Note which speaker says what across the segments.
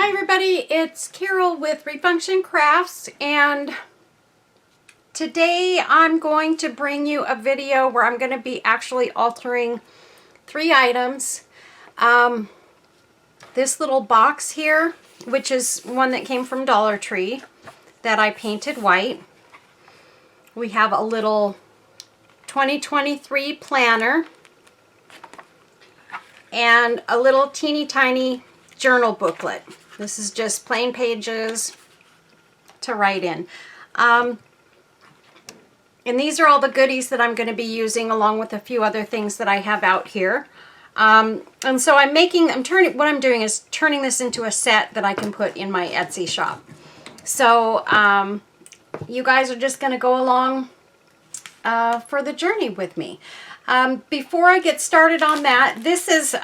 Speaker 1: Hi everybody, it's Carol with Refunction Crafts, and today I'm going to bring you a video where I'm going to be actually altering 3 items. This little box here, which is one that came from Dollar Tree that I painted white. We have a little 2023 planner and a little teeny tiny journal booklet. This is just plain pages to write in. And these are all the goodies that I'm going to be using, along with a few other things that I have out here. And so what I'm doing is turning this into a set that I can put in my Etsy shop. So you guys are just going to go along for the journey with me. Before I get started on that, this is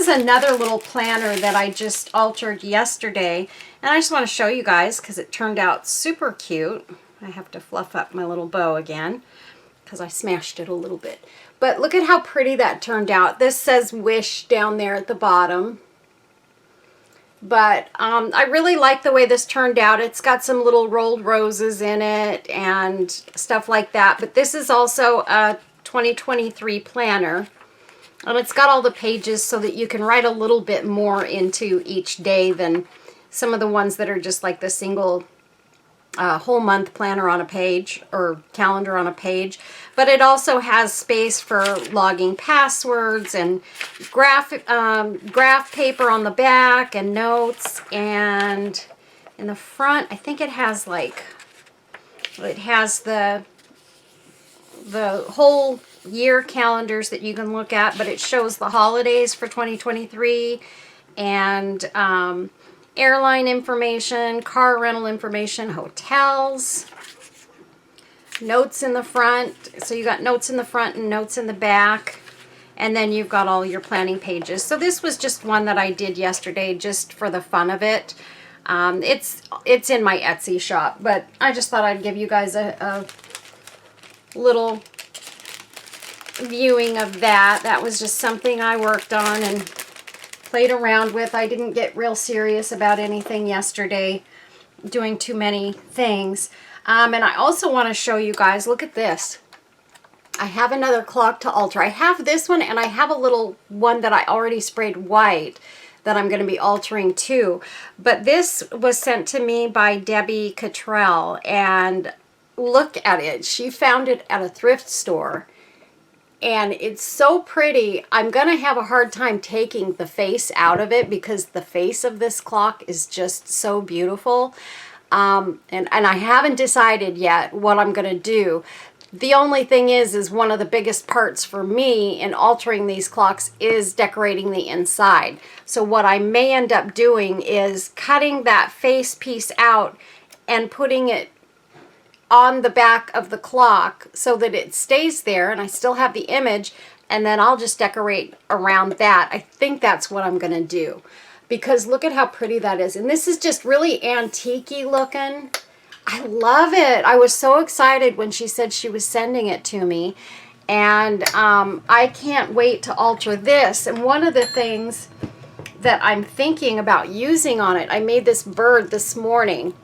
Speaker 1: another little planner that I just altered yesterday, and I just want to show you guys because it turned out super cute. I have to fluff up my little bow again because I smashed it a little bit. But look at how pretty that turned out. This says Wish down there at the bottom. But I really like the way this turned out. It's got some little rolled roses in it and stuff like that. But this is also a 2023 planner. And it's got all the pages so that you can write a little bit more into each day than some of the ones that are just like the single whole month planner on a page or calendar on a page. But it also has space for logging passwords and graph paper on the back and notes. And in the front, I think it has the whole year calendars that you can look at, but it shows the holidays for 2023 and airline information, car rental information, hotels, notes in the front. So you got notes in the front and notes in the back, and then you've got all your planning pages. So this was just one that I did yesterday just for the fun of it. It's in my Etsy shop, but I just thought I'd give you guys a little viewing of that. That was just something I worked on and played around with. I didn't get real serious about anything yesterday, doing too many things. And I also want to show you guys, look at this. I have another clock to alter. I have this one, and I have a little one that I already sprayed white that I'm going to be altering too. But this was sent to me by Debbie Cottrell, and look at it. She found it at a thrift store. And it's so pretty. I'm going to have a hard time taking the face out of it because the face of this clock is just so beautiful. And I haven't decided yet what I'm going to do. The only thing is one of the biggest parts for me in altering these clocks is decorating the inside. So what I may end up doing is cutting that face piece out and putting it on the back of the clock so that it stays there and I still have the image, and then I'll just decorate around that. I think that's what I'm going to do, because look at how pretty that is. And this is just really antique-y looking. I love it. I was so excited when she said she was sending it to me, and I can't wait to alter this. And one of the things that I'm thinking about using on it, I made this bird this morning.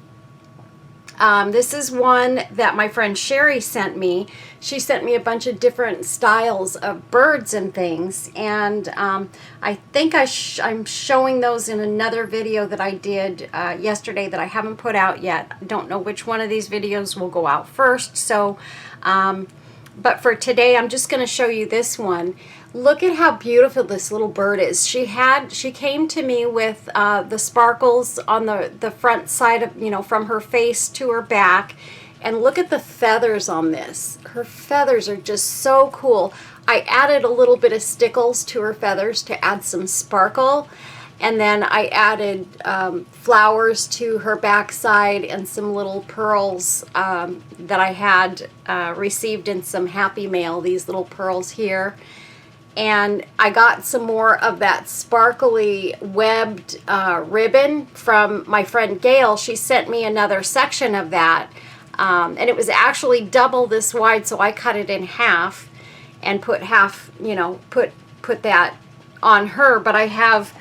Speaker 1: This is one that my friend Sherry sent me. She sent me a bunch of different styles of birds and things, and I think I'm showing those in another video that I did yesterday that I haven't put out yet. I don't know which one of these videos will go out first, so but for today I'm just going to show you this one. Look at how beautiful this little bird is. She came to me with the sparkles on the front side of, from her face to her back. And look at the feathers on this. Her feathers are just so cool. I added a little bit of stickles to her feathers to add some sparkle. And then I added flowers to her backside and some little pearls that I had received in some Happy Mail, these little pearls here. And I got some more of that sparkly webbed ribbon from my friend Gail. She sent me another section of that. And it was actually double this wide, so I cut it in half and put half, put that on her. But I have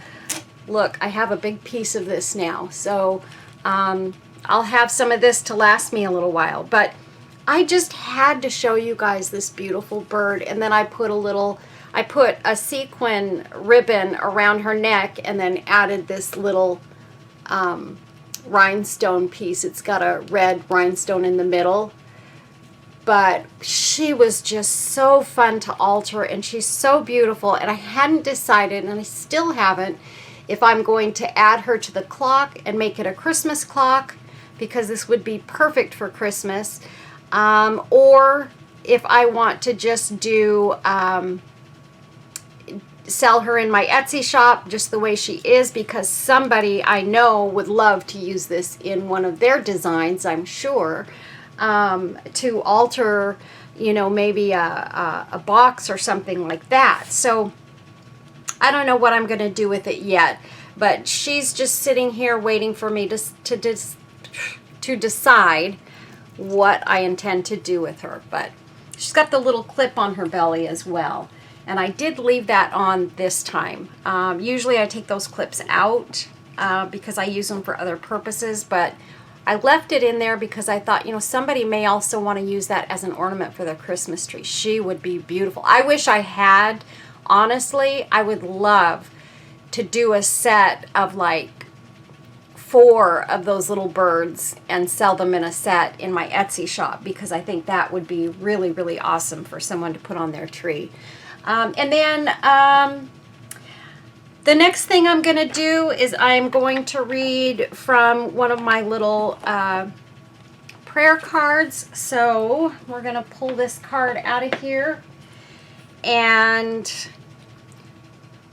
Speaker 1: look, I have a big piece of this now. So I'll have some of this to last me a little while. But I just had to show you guys this beautiful bird. And then I put a sequin ribbon around her neck and then added this little rhinestone piece. It's got a red rhinestone in the middle. But she was just so fun to alter, and she's so beautiful. And I hadn't decided, and I still haven't, if I'm going to add her to the clock and make it a Christmas clock, because this would be perfect for Christmas, or if I want to just do sell her in my Etsy shop just the way she is, because somebody I know would love to use this in one of their designs, I'm sure, to alter, you know, maybe a box or something like that. So I don't know what I'm going to do with it yet, but she's just sitting here waiting for me to decide what I intend to do with her. But she's got the little clip on her belly as well. And I did leave that on this time. Usually I take those clips out because I use them for other purposes, but I left it in there because I thought, you know, somebody may also want to use that as an ornament for their Christmas tree. She would be beautiful. I wish I had, honestly. I would love to do a set of like 4 of those little birds and sell them in a set in my Etsy shop, because I think that would be really, really awesome for someone to put on their tree. And then the next thing I'm going to do is I'm going to read from one of my little prayer cards. So we're going to pull this card out of here. And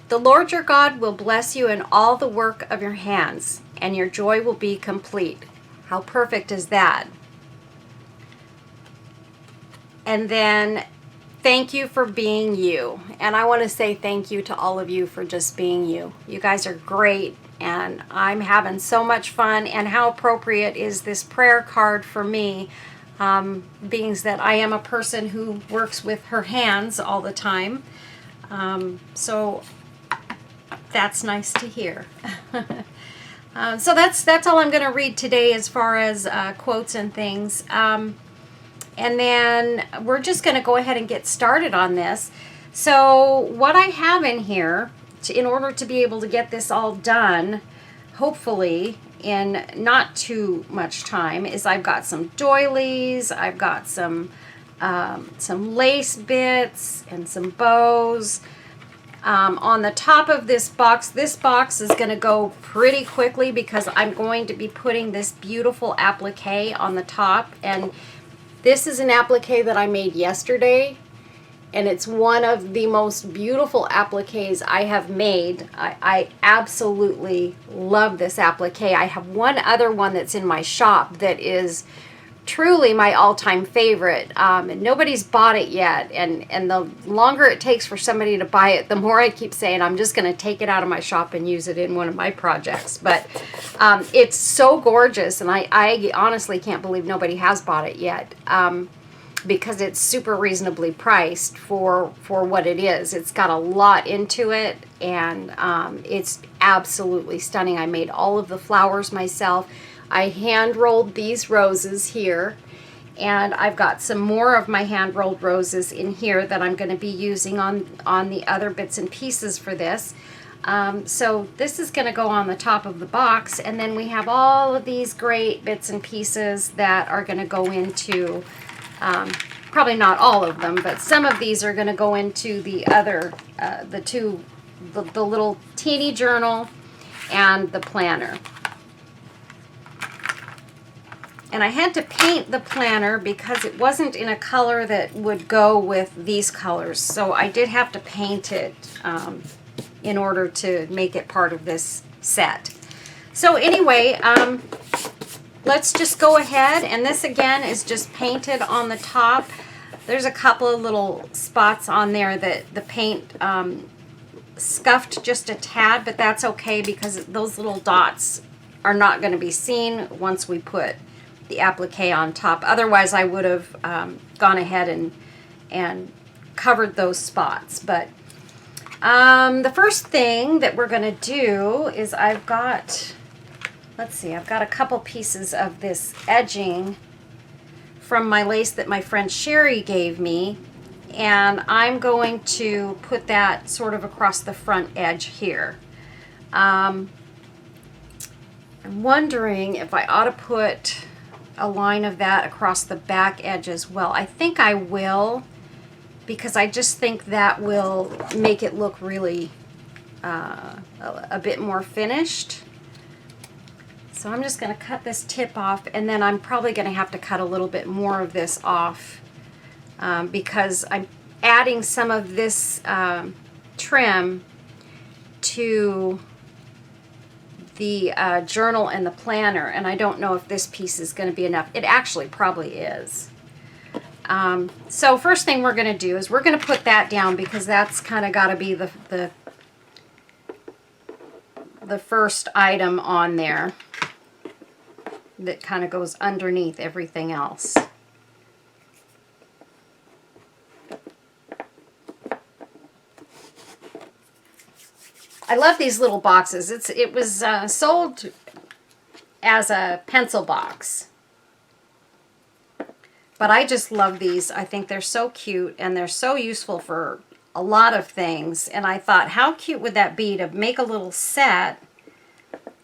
Speaker 1: the Lord your God will bless you in all the work of your hands, and your joy will be complete. How perfect is that? And then thank you for being you. And I want to say thank you to all of you for just being you. You guys are great, and I'm having so much fun. And how appropriate is this prayer card for me, being that I am a person who works with her hands all the time. So that's nice to hear. So that's all I'm going to read today as far as quotes and things. And then we're just going to go ahead and get started on this. So what I have in here, in order to be able to get this all done, hopefully in not too much time, is I've got some doilies, I've got some lace bits and some bows. On the top of this box is going to go pretty quickly because I'm going to be putting this beautiful applique on the top. And this is an applique that I made yesterday, and it's one of the most beautiful appliques I have made. I absolutely love this applique. I have one other one that's in my shop that is truly my all-time favorite, and nobody's bought it yet, and the longer it takes for somebody to buy it, the more I keep saying I'm just going to take it out of my shop and use it in one of my projects. But it's so gorgeous, and I honestly can't believe nobody has bought it yet, because it's super reasonably priced for what it is. It's got a lot into it, and it's absolutely stunning. I made all of the flowers myself. I hand rolled these roses here, and I've got some more of my hand rolled roses in here that I'm going to be using on the other bits and pieces for this. So this is going to go on the top of the box, and then we have all of these great bits and pieces that are going to go into, probably not all of them, but some of these are going to go into the other, the little teeny journal and the planner. And I had to paint the planner because it wasn't in a color that would go with these colors. So I did have to paint it in order to make it part of this set. So anyway, let's just go ahead. And this again is just painted on the top. There's a couple of little spots on there that the paint scuffed just a tad, but that's okay because those little dots are not going to be seen once we put the applique on top. Otherwise I would have gone ahead and covered those spots. But The first thing that we're going to do is I've got a couple pieces of this edging from my lace that my friend Sherry gave me, and I'm going to put that sort of across the front edge here. I'm wondering if I ought to put a line of that across the back edge as well. I think I will, because I just think that will make it look really a bit more finished. So I'm just going to cut this tip off, and then I'm probably going to have to cut a little bit more of this off because I'm adding some of this trim to the journal and the planner, and I don't know if this piece is going to be enough. It actually probably is. So first thing we're going to do is we're going to put that down, because that's kind of got to be the first item on there that kind of goes underneath everything else. I love these little boxes. It was sold as a pencil box, but I just love these. I think they're so cute, and they're so useful for a lot of things. And I thought, how cute would that be to make a little set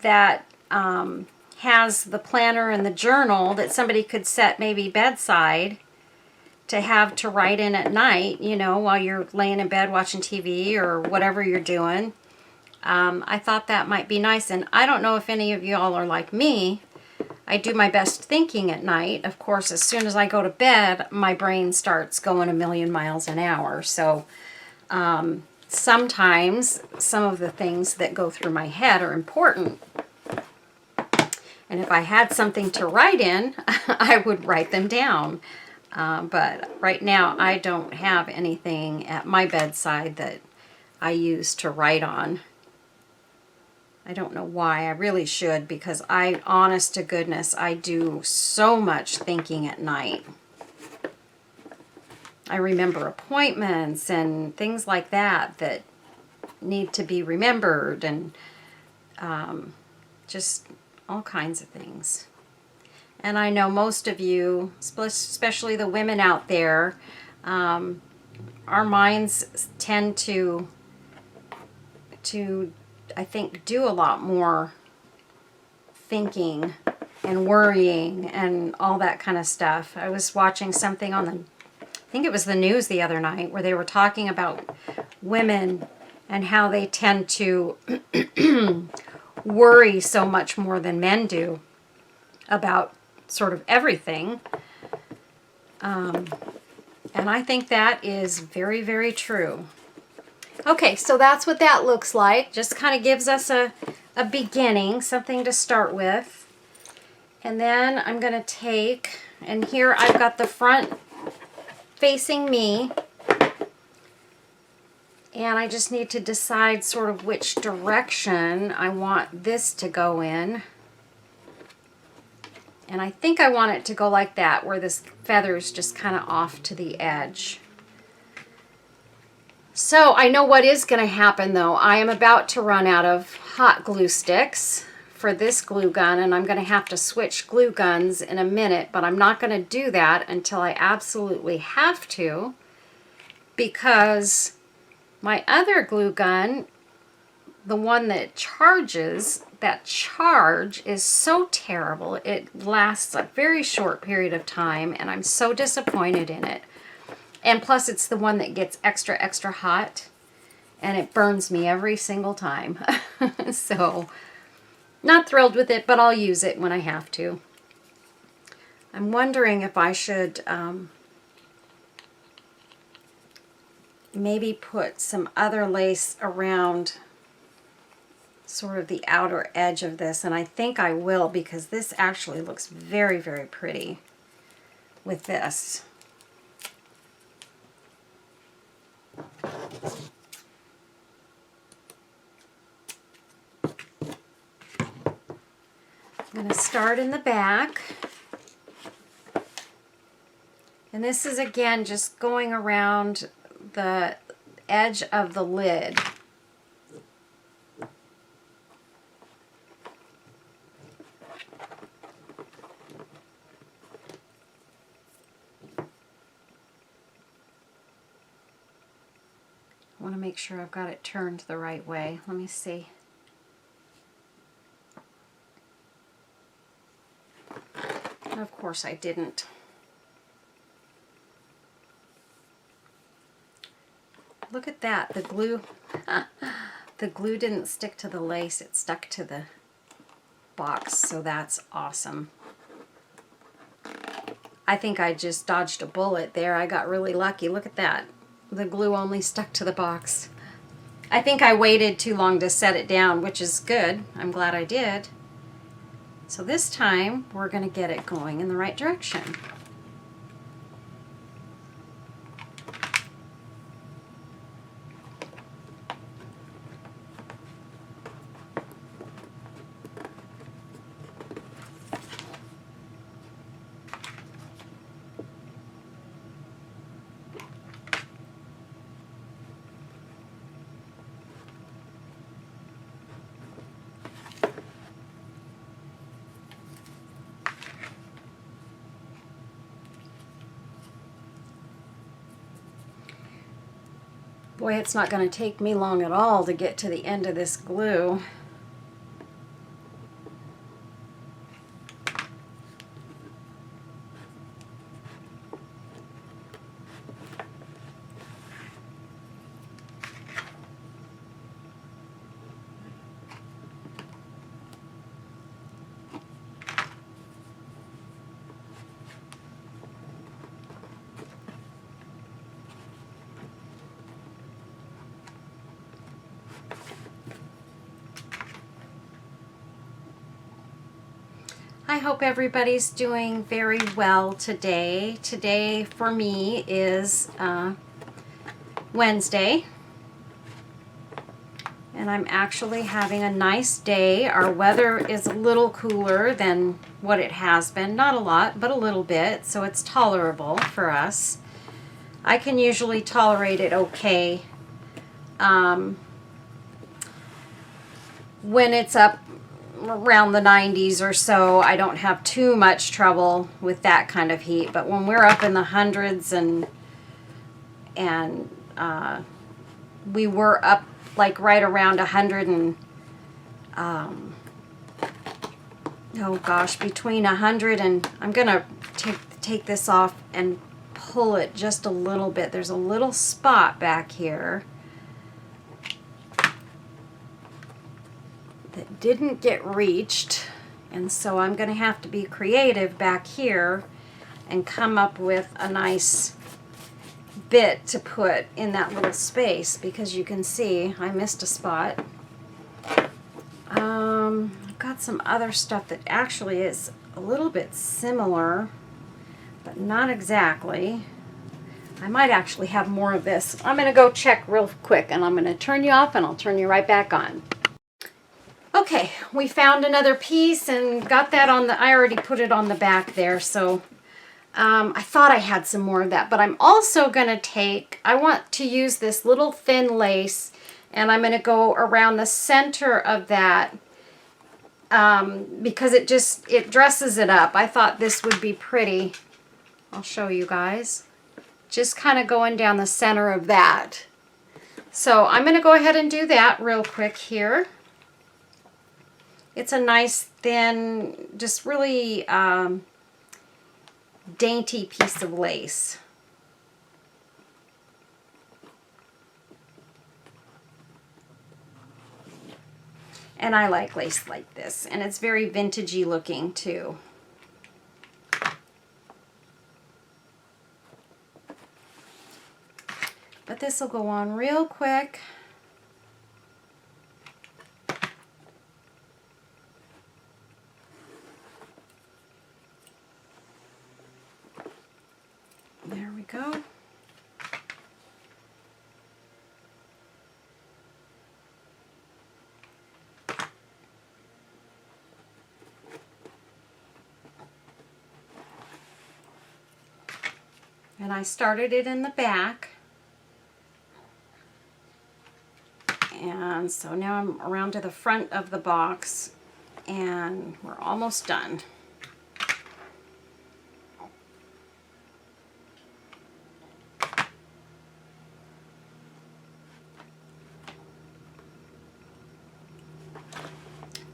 Speaker 1: that has the planner and the journal that somebody could set maybe bedside to have to write in at night, you know, while you're laying in bed watching TV or whatever you're doing. I thought that might be nice, and I don't know if any of y'all are like me. I do my best thinking at night. Of course, as soon as I go to bed, my brain starts going a million miles an hour. So sometimes some of the things that go through my head are important. And if I had something to write in, I would write them down. But right now, I don't have anything at my bedside that I use to write on. I don't know why. I really should, because honest to goodness, I do so much thinking at night. I remember appointments and things like that that need to be remembered, and just all kinds of things. And I know most of you, especially the women out there, our minds tend to I think do a lot more thinking and worrying and all that kind of stuff. I was watching something on I think it was the news the other night, where they were talking about women and how they tend to worry so much more than men do about sort of everything. And I think that is very, very true. Okay, so that's what that looks like. Just kind of gives us a beginning, something to start with. And then I'm going to take, and here I've got the front facing me. And I just need to decide sort of which direction I want this to go in. And I think I want it to go like that, where this feather is just kind of off to the edge. So I know what is going to happen, though. I am about to run out of hot glue sticks for this glue gun, and I'm going to have to switch glue guns in a minute, but I'm not going to do that until I absolutely have to, because my other glue gun, the one that charges, that charge is so terrible. It lasts a very short period of time, and I'm so disappointed in it. And plus, it's the one that gets extra, extra hot, and it burns me every single time. So, not thrilled with it, but I'll use it when I have to. I'm wondering if I should maybe put some other lace around sort of the outer edge of this, and I think I will, because this actually looks very, very pretty with this. I'm going to start in the back, and this is again just going around the edge of the lid. I want to make sure I've got it turned the right way. Let me see. Of course I didn't. Look at that, the glue, the glue didn't stick to the lace, it stuck to the box, so that's awesome. I think I just dodged a bullet there. I got really lucky. Look at that. The glue only stuck to the box. I think I waited too long to set it down, which is good. I'm glad I did. So this time, we're going to get it going in the right direction. Boy, it's not going to take me long at all to get to the end of this glue. I hope everybody's doing very well today. Today for me is Wednesday, and I'm actually having a nice day. Our weather is a little cooler than what it has been. Not a lot, but a little bit, so it's tolerable for us. I can usually tolerate it okay when it's up around the 90s or so. I don't have too much trouble with that kind of heat, but when we're up in the hundreds and we were up like right around 100 and oh gosh, between 100 and I'm gonna take this off and pull it just a little bit. There's a little spot back here that didn't get reached, and so I'm going to have to be creative back here and come up with a nice bit to put in that little space, because you can see I missed a spot. I've got some other stuff that actually is a little bit similar, but not exactly. I might actually have more of this. I'm going to go check real quick, and I'm going to turn you off and I'll turn you right back on. Okay, we found another piece and got that on the, I already put it on the back there, so I thought I had some more of that, but I'm also going to take, I want to use this little thin lace, and I'm going to go around the center of that because it dresses it up. I thought this would be pretty. I'll show you guys. Just kind of going down the center of that. So I'm going to go ahead and do that real quick here. It's a nice, thin, just really dainty piece of lace. And I like lace like this, and it's very vintagey looking too. But this will go on real quick. There we go. And I started it in the back. And so now I'm around to the front of the box and we're almost done.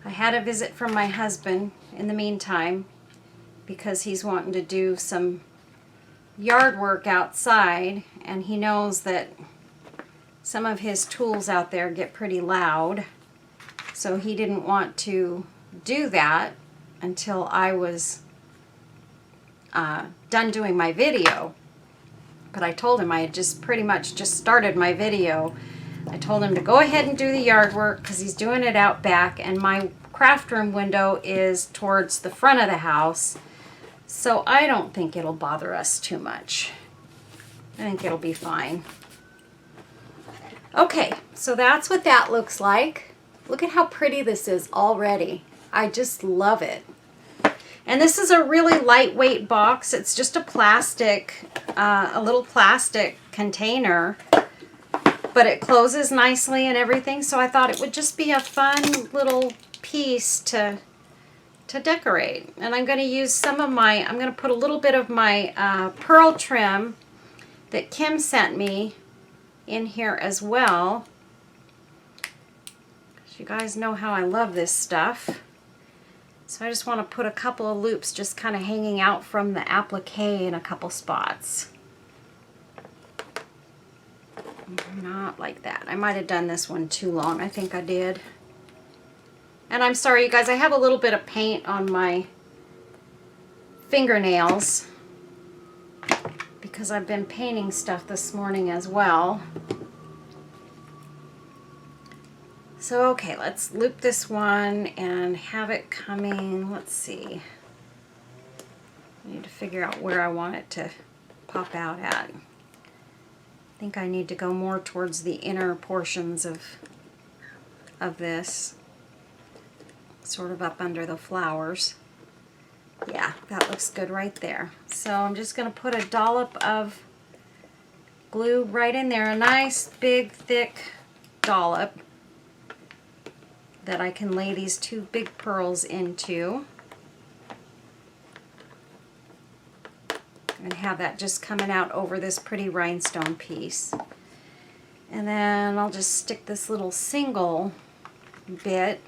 Speaker 1: I had a visit from my husband in the meantime because he's wanting to do some yard work outside, and he knows that some of his tools out there get pretty loud, so he didn't want to do that until I was done doing my video. But I told him I had just pretty much just started my video. I told him to go ahead and do the yard work because he's doing it out back, and my craft room window is towards the front of the house, so I don't think it'll bother us too much. I think it'll be fine. Okay, so that's what that looks like. Look at how pretty this is already. I just love it. And this is a really lightweight box. It's just a plastic, a little plastic container, but it closes nicely and everything, so I thought it would just be a fun little piece to decorate. And I'm going to use some of my, I'm going to put a little bit of my pearl trim that Kim sent me in here as well. You guys know how I love this stuff. So I just want to put a couple of loops just kind of hanging out from the applique in a couple spots. Not like that. I might have done this one too long. I think I did. And I'm sorry, you guys, I have a little bit of paint on my fingernails because I've been painting stuff this morning as well. So, okay, let's loop this one and have it coming. Let's see. I need to figure out where I want it to pop out at. I think I need to go more towards the inner portions of this. Sort of up under the flowers. Yeah, that looks good right there. So I'm just going to put a dollop of glue right in there. A nice, big, thick dollop that I can lay these two big pearls into. And have that just coming out over this pretty rhinestone piece. And then I'll just stick this little single bit.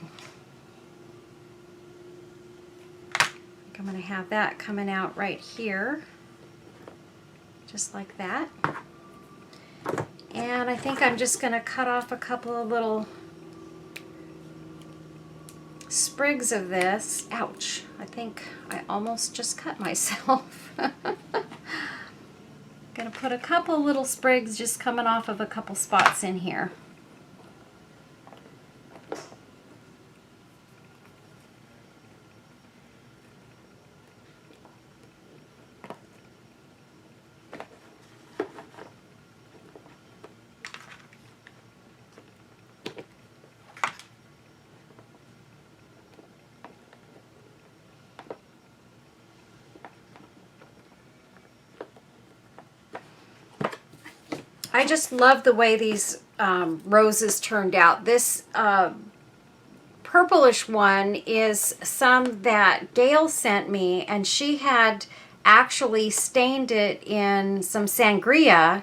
Speaker 1: I'm going to have that coming out right here, just like that. And I think I'm just going to cut off a couple of little sprigs of this. Ouch, I think I almost just cut myself. Going to put a couple of little sprigs just coming off of a couple spots in here. I just love the way these roses turned out. This purplish one is some that Gail sent me, and she had actually stained it in some sangria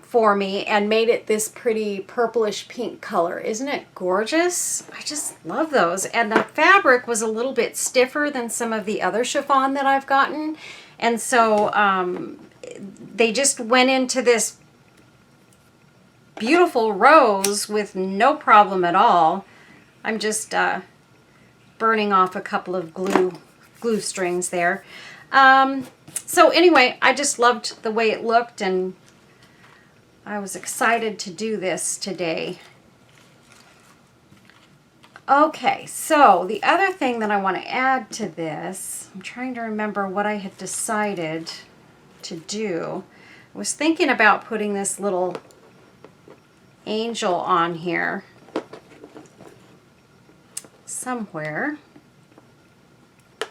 Speaker 1: for me and made it this pretty purplish pink color. Isn't it gorgeous? I just love those. And the fabric was a little bit stiffer than some of the other chiffon that I've gotten. And so they just went into this beautiful rose with no problem at all. I'm just burning off a couple of glue strings there. So anyway, I just loved the way it looked, and I was excited to do this today. Okay, so the other thing that I want to add to this, I'm trying to remember what I had decided to do. I was thinking about putting this little angel on here somewhere.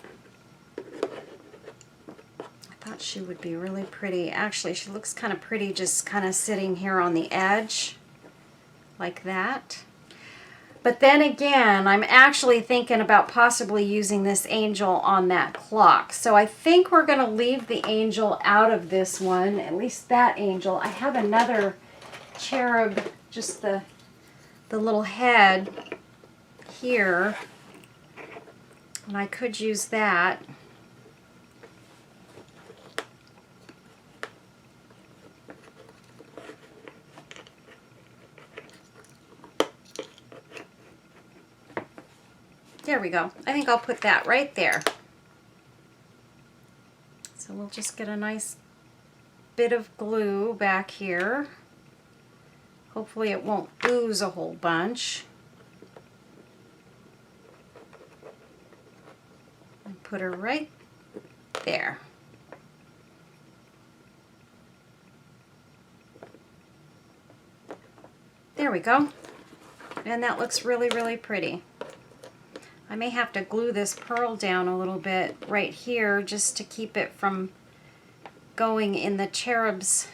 Speaker 1: I thought she would be really pretty. Actually, she looks kind of pretty just kind of sitting here on the edge like that. But then again, I'm actually thinking about possibly using this angel on that clock. So I think we're going to leave the angel out of this one, at least that angel. I have another cherub, just the little head here, and I could use that. There we go. I think I'll put that right there. So we'll just get a nice bit of glue back here. Hopefully it won't ooze a whole bunch. And put her right there. There we go. And that looks really, really pretty. I may have to glue this pearl down a little bit right here just to keep it from going in the cherub's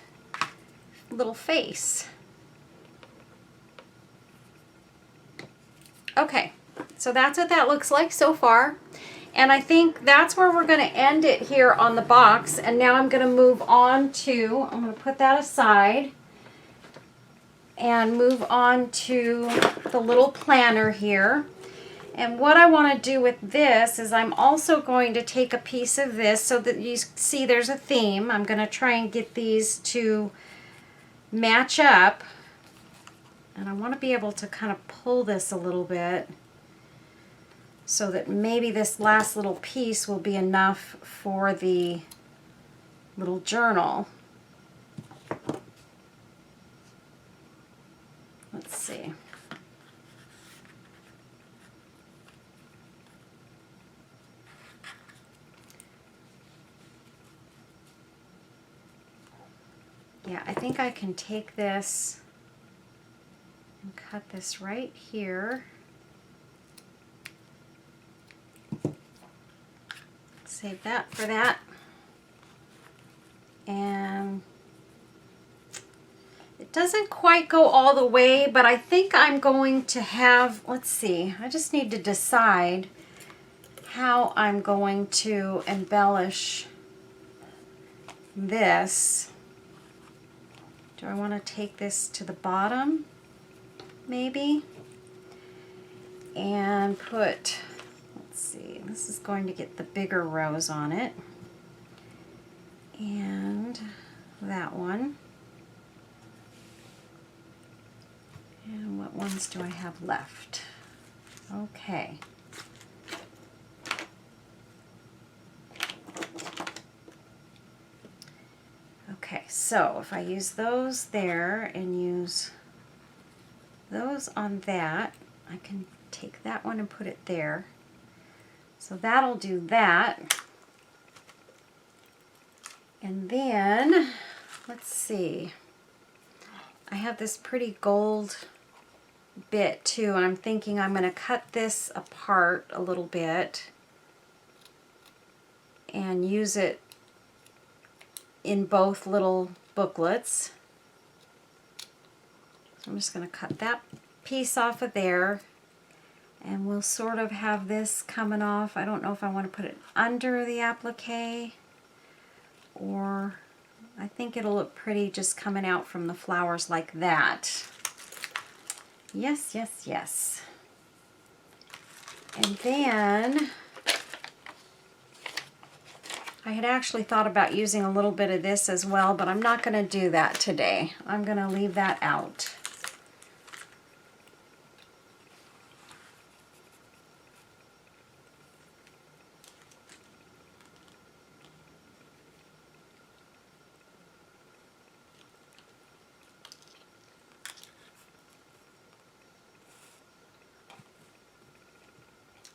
Speaker 1: little face. Okay, so that's what that looks like so far. And I think that's where we're going to end it here on the box. And now I'm going to move on to, I'm going to put that aside and move on to the little planner here. And what I want to do with this is I'm also going to take a piece of this so that you see there's a theme. I'm going to try and get these to match up. And I want to be able to kind of pull this a little bit so that maybe this last little piece will be enough for the little journal. Let's see. Yeah, I think I can take this and cut this right here. Save that for that. And it doesn't quite go all the way, but I think I'm going to have, let's see, I just need to decide how I'm going to embellish this. Do I want to take this to the bottom, maybe? And put, let's see, this is going to get the bigger rows on it. And that one. And what ones do I have left? Okay. Okay, so if I use those there and use those on that, I can take that one and put it there. So that'll do that. And then, let's see, I have this pretty gold bit too, and I'm thinking I'm going to cut this apart a little bit and use it in both little booklets. So I'm just going to cut that piece off of there, and we'll sort of have this coming off. I don't know if I want to put it under the applique, or I think it'll look pretty just coming out from the flowers like that. Yes, yes, yes. And then I had actually thought about using a little bit of this as well, but I'm not going to do that today. I'm going to leave that out.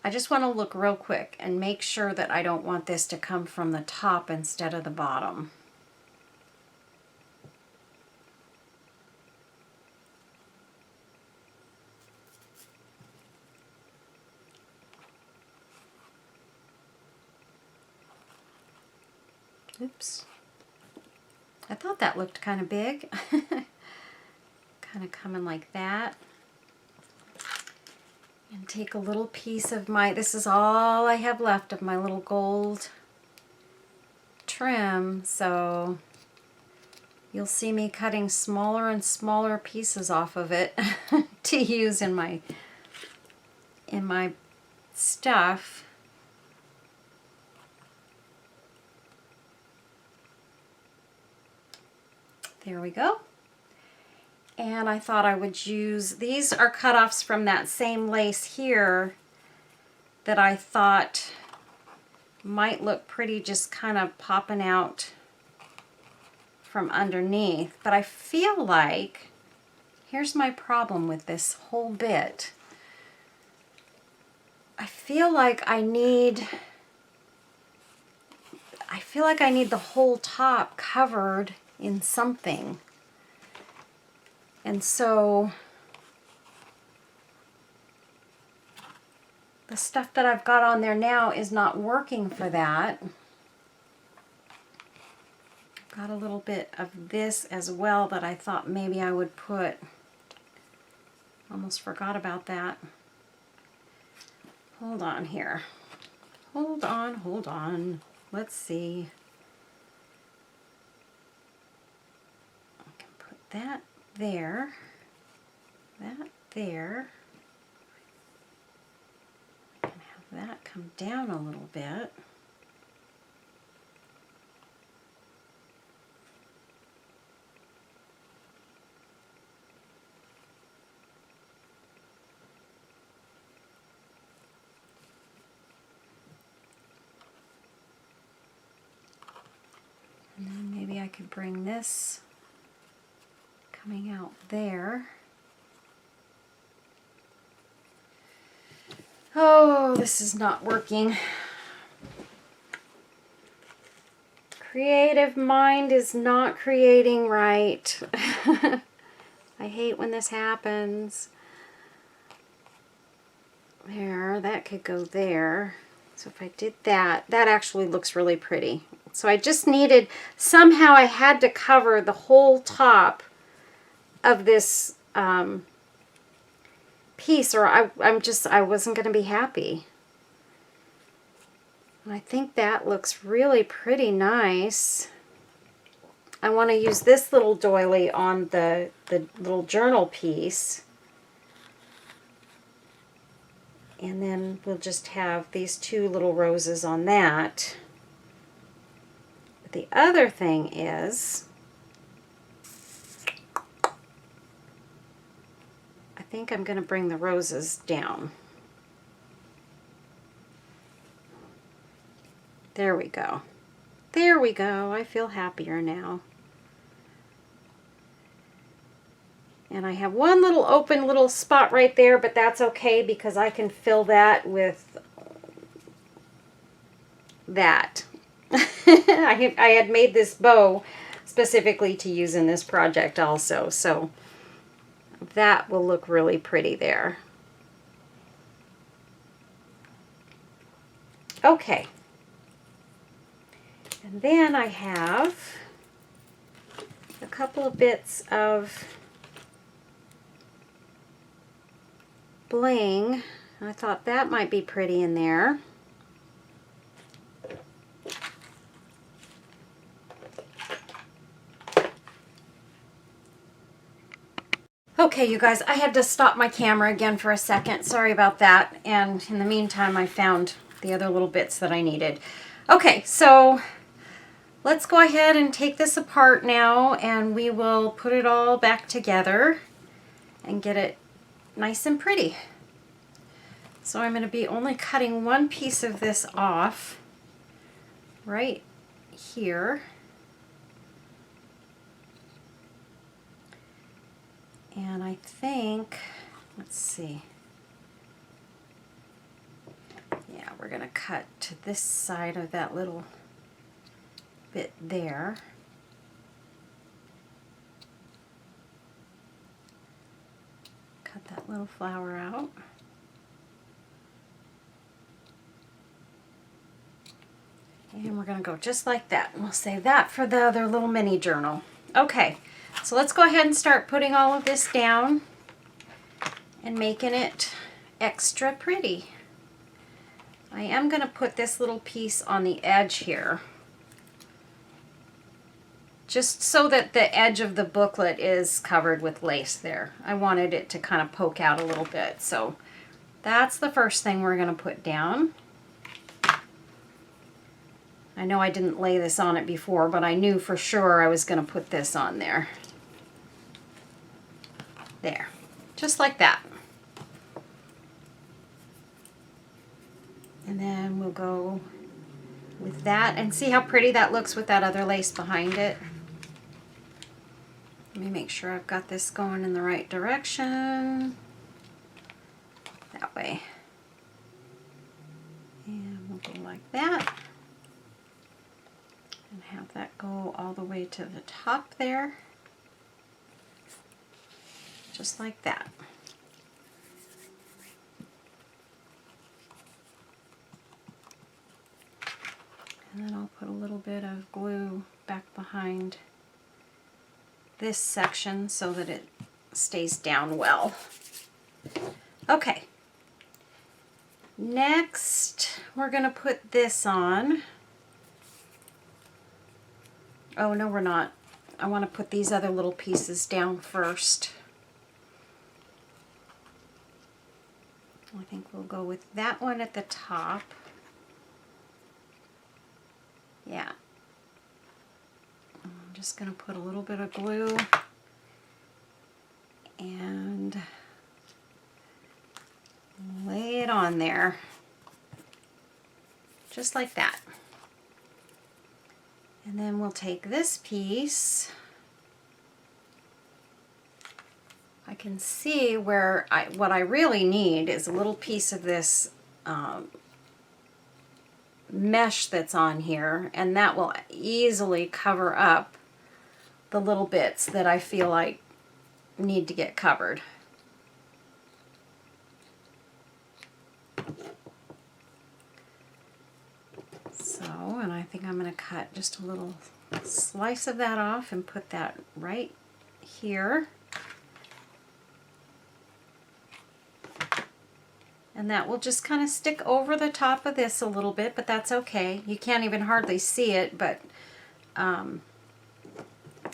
Speaker 1: I just want to look real quick and make sure that I don't want this to come from the top instead of the bottom. Oops. I thought that looked kind of big. kind of coming like that. And take a little piece of my, this is all I have left of my little gold trim, so you'll see me cutting smaller and smaller pieces off of it to use in my stuff. There we go. And I thought I would use, these are cutoffs from that same lace here that I thought might look pretty just kind of popping out from underneath. But I feel like, here's my problem with this whole bit. I feel like I need the whole top covered in something. And so the stuff that I've got on there now is not working for that. I've got a little bit of this as well that I thought maybe I would put. Almost forgot about that. Hold on here. Hold on. Let's see. I can put that there, that there. I can have that come down a little bit. And then maybe I could bring this coming out there. Oh, this is not working. Creative mind is not creating right. I hate when this happens. There, that could go there. So if I did that, that actually looks really pretty. So I just needed, somehow I had to cover the whole top of this piece, or I wasn't going to be happy. And I think that looks really pretty nice. I want to use this little doily on the little journal piece. And then we'll just have these two little roses on that. But the other thing is, I think I'm going to bring the roses down. There we go. There we go. I feel happier now. And I have one little open little spot right there, but that's okay because I can fill that with that. I had made this bow specifically to use in this project also, so that will look really pretty there. Okay. And then I have a couple of bits of bling. I thought that might be pretty in there. Okay, you guys, I had to stop my camera again for a second. Sorry about that. And in the meantime, I found the other little bits that I needed. Okay, so let's go ahead and take this apart now, and we will put it all back together and get it nice and pretty. So I'm going to be only cutting one piece of this off right here. And I think, let's see. Yeah, we're going to cut to this side of that little bit there. Cut that little flower out. And we're going to go just like that. And we'll save that for the other little mini journal. Okay, So let's go ahead and start putting all of this down and making it extra pretty. I am going to put this little piece on the edge here, just so that the edge of the booklet is covered with lace there. I wanted it to kind of poke out a little bit, so that's the first thing we're going to put down. I know I didn't lay this on it before, but I knew for sure I was going to put this on there. There, just like that. And then we'll go with that, and see how pretty that looks with that other lace behind it. Let me make sure I've got this going in the right direction. That way. And we'll go like that. And have that go all the way to the top there. Just like that. And then I'll put a little bit of glue back behind this section so that it stays down well. Okay. Next, we're going to put this on. Oh, no, we're not. I want to put these other little pieces down first. I think we'll go with that one at the top. Yeah. I'm just going to put a little bit of glue and lay it on there. Just like that. And then we'll take this piece. I can see where what I really need is a little piece of this mesh that's on here, and that will easily cover up the little bits that I feel like need to get covered. So, and I think I'm going to cut just a little slice of that off and put that right here. And that will just kind of stick over the top of this a little bit, but that's okay. You can't even hardly see it, but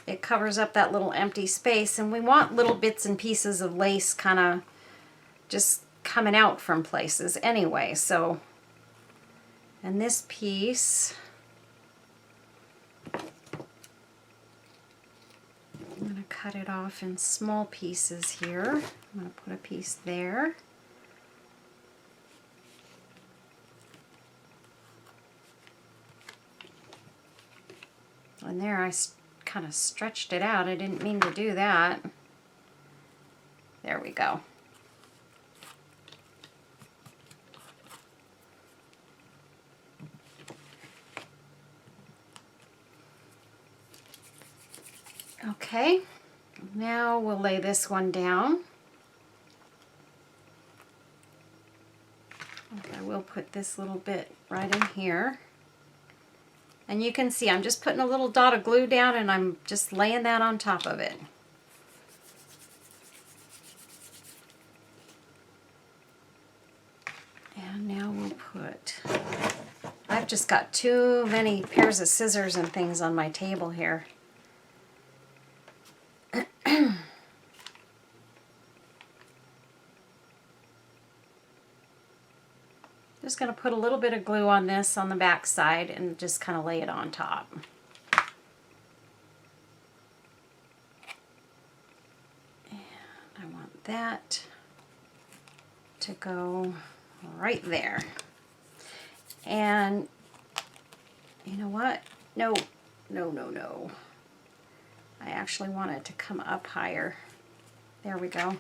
Speaker 1: it covers up that little empty space. And we want little bits and pieces of lace kind of just coming out from places anyway. So, and this piece, I'm going to cut it off in small pieces here. I'm going to put a piece there. And there I kind of stretched it out. I didn't mean to do that. There we go. Okay, now we'll lay this one down. Okay, I will put this little bit right in here. And you can see I'm just putting a little dot of glue down and I'm just laying that on top of it. And now we'll put, I've just got too many pairs of scissors and things on my table here. Just going to put a little bit of glue on this on the back side and just kind of lay it on top. And I want that to go right there. And you know what? No, no, no, no. I actually want it to come up higher. There we go.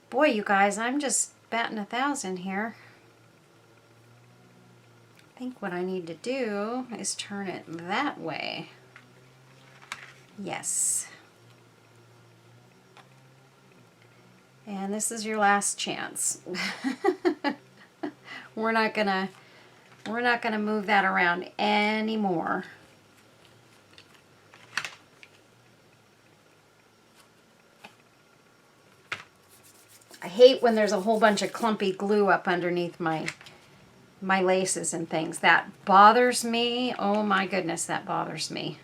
Speaker 1: Boy, you guys, I'm just batting 1,000 here. I think what I need to do is turn it that way. Yes. And this is your last chance. We're not gonna move that around anymore. I hate when there's a whole bunch of clumpy glue up underneath my laces and things. That bothers me. Oh my goodness, that bothers me.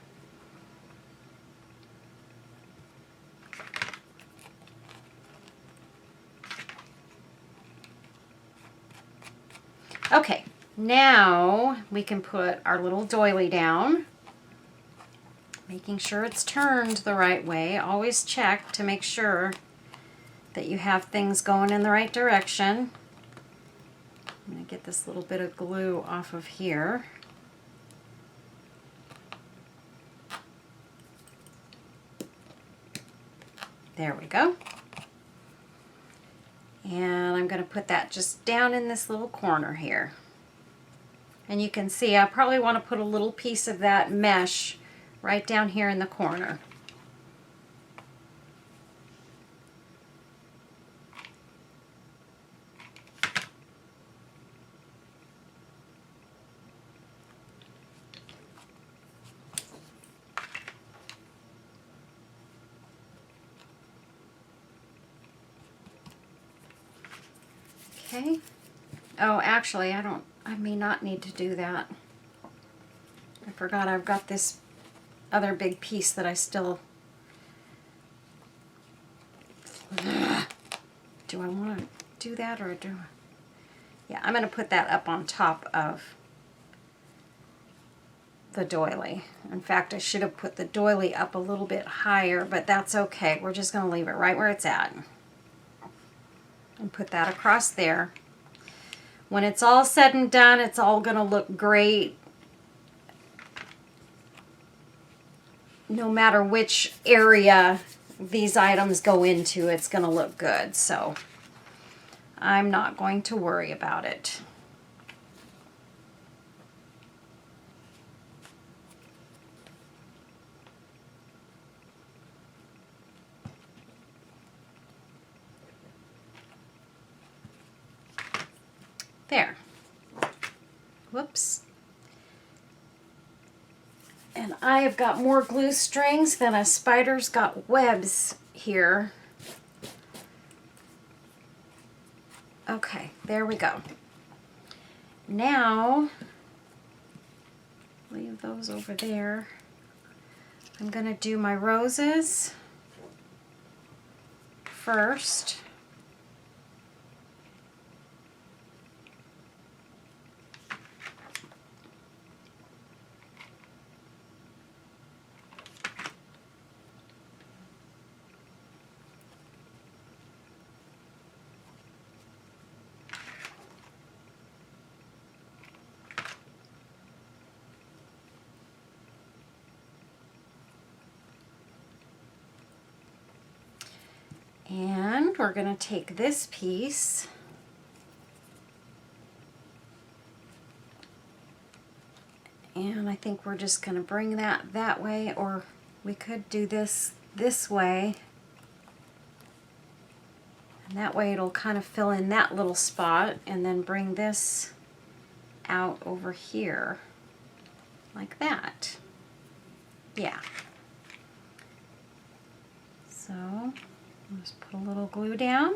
Speaker 1: Okay, now we can put our little doily down, making sure it's turned the right way. Always check to make sure that you have things going in the right direction. I'm going to get this little bit of glue off of here. There we go. And I'm going to put that just down in this little corner here. And you can see I probably want to put a little piece of that mesh right down here in the corner. Okay. Oh, actually, I may not need to do that. I forgot I've got this other big piece that I still... Do I want to do that or do... Yeah, I'm going to put that up on top of the doily. In fact, I should have put the doily up a little bit higher, but that's okay. We're just going to leave it right where it's at. And put that across there. When it's all said and done, it's all going to look great. No matter which area these items go into, it's going to look good. So I'm not going to worry about it. There. Whoops. And I have got more glue strings than a spider's got webs here. Okay, there we go. Now, leave those over there. I'm going to do my roses first. And we're going to take this piece and I think we're just going to bring that way, or we could do this way, and that way it'll kind of fill in that little spot, and then bring this out over here like that. Yeah. So just put a little glue down.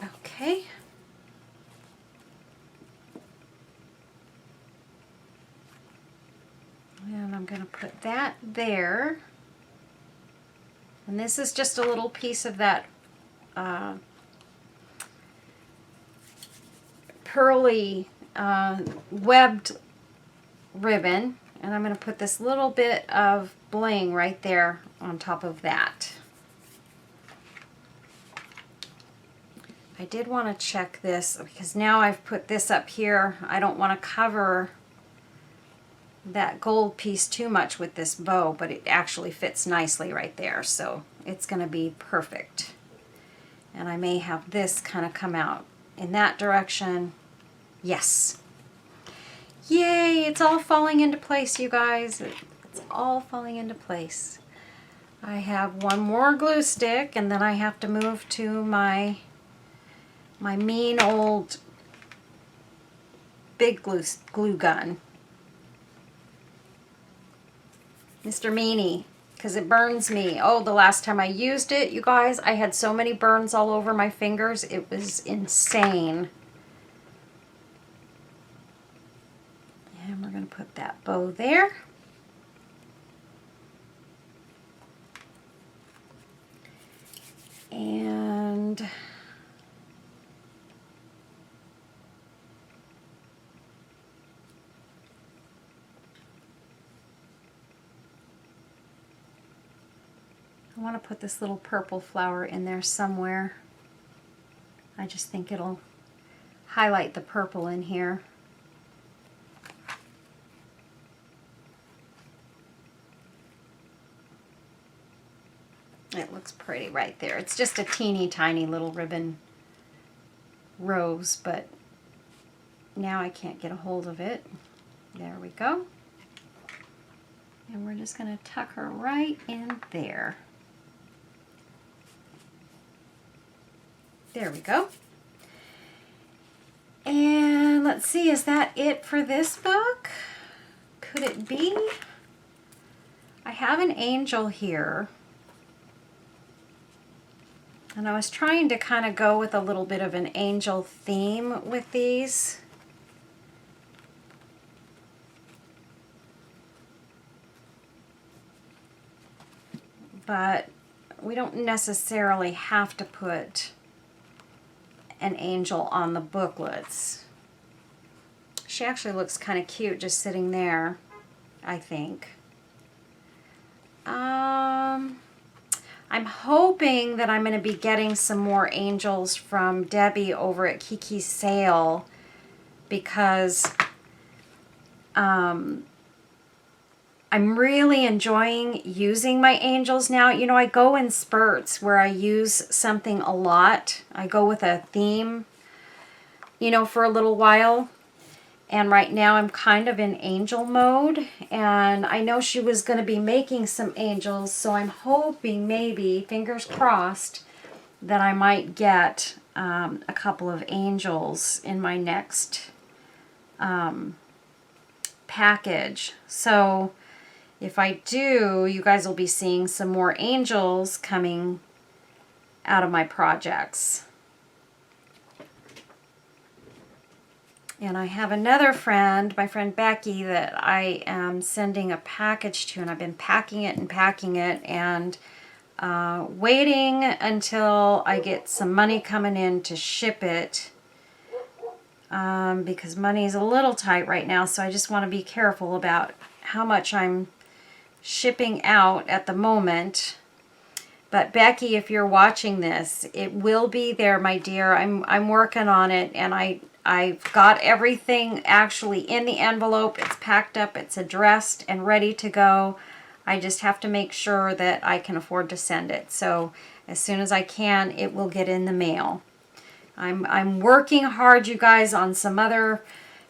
Speaker 1: Okay. And I'm going to put that there. And this is just a little piece of that pearly webbed ribbon, and I'm going to put this little bit of bling right there on top of that. I did want to check this because now I've put this up here. I don't want to cover that gold piece too much with this bow, but it actually fits nicely right there, so it's going to be perfect. And I may have this kind of come out in that direction. Yes. Yay, it's all falling into place, you guys. It's all falling into place. I have one more glue stick, and then I have to move to my mean old big glue gun. Mr. Meanie, because it burns me. Oh, the last time I used it, you guys, I had so many burns all over my fingers. It was insane. And we're going to put that bow there. And I want to put this little purple flower in there somewhere. I just think it'll highlight the purple in here. It looks pretty right there. It's just a teeny tiny little ribbon rose, but now I can't get a hold of it. There we go. And we're just going to tuck her right in there. There we go. And let's see, is that it for this book? Could it be? I have an angel here. And I was trying to kind of go with a little bit of an angel theme with these. But we don't necessarily have to put an angel on the booklets. She actually looks kind of cute just sitting there, I think. I'm hoping that I'm going to be getting some more angels from Debbie over at Kiki's Sale, because I'm really enjoying using my angels now. You know, I go in spurts where I use something a lot. I go with a theme, you know, for a little while. And right now I'm kind of in angel mode. And I know she was going to be making some angels, so I'm hoping, maybe, fingers crossed, that I might get a couple of angels in my next package. So if I do, you guys will be seeing some more angels coming out of my projects. And I have another friend, my friend Becky, that I am sending a package to, and I've been packing it and waiting until I get some money coming in to ship it, because money is a little tight right now, so I just want to be careful about how much I'm shipping out at the moment. But Becky, if you're watching this, it will be there, my dear. I'm working on it, and I've got everything actually in the envelope. It's packed up, it's addressed and ready to go. I just have to make sure that I can afford to send it. So as soon as I can, it will get in the mail. I'm working hard, you guys, on some other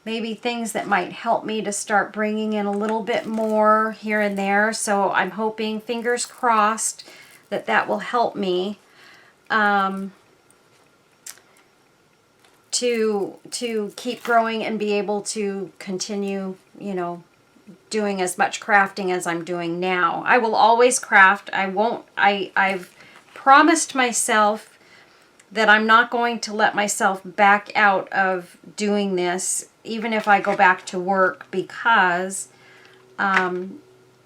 Speaker 1: maybe things that might help me to start bringing in a little bit more here and there. So I'm hoping, fingers crossed, that that will help me to keep growing and be able to continue, you know, doing as much crafting as I'm doing now. I will always craft. I've promised myself that I'm not going to let myself back out of doing this, even if I go back to work, because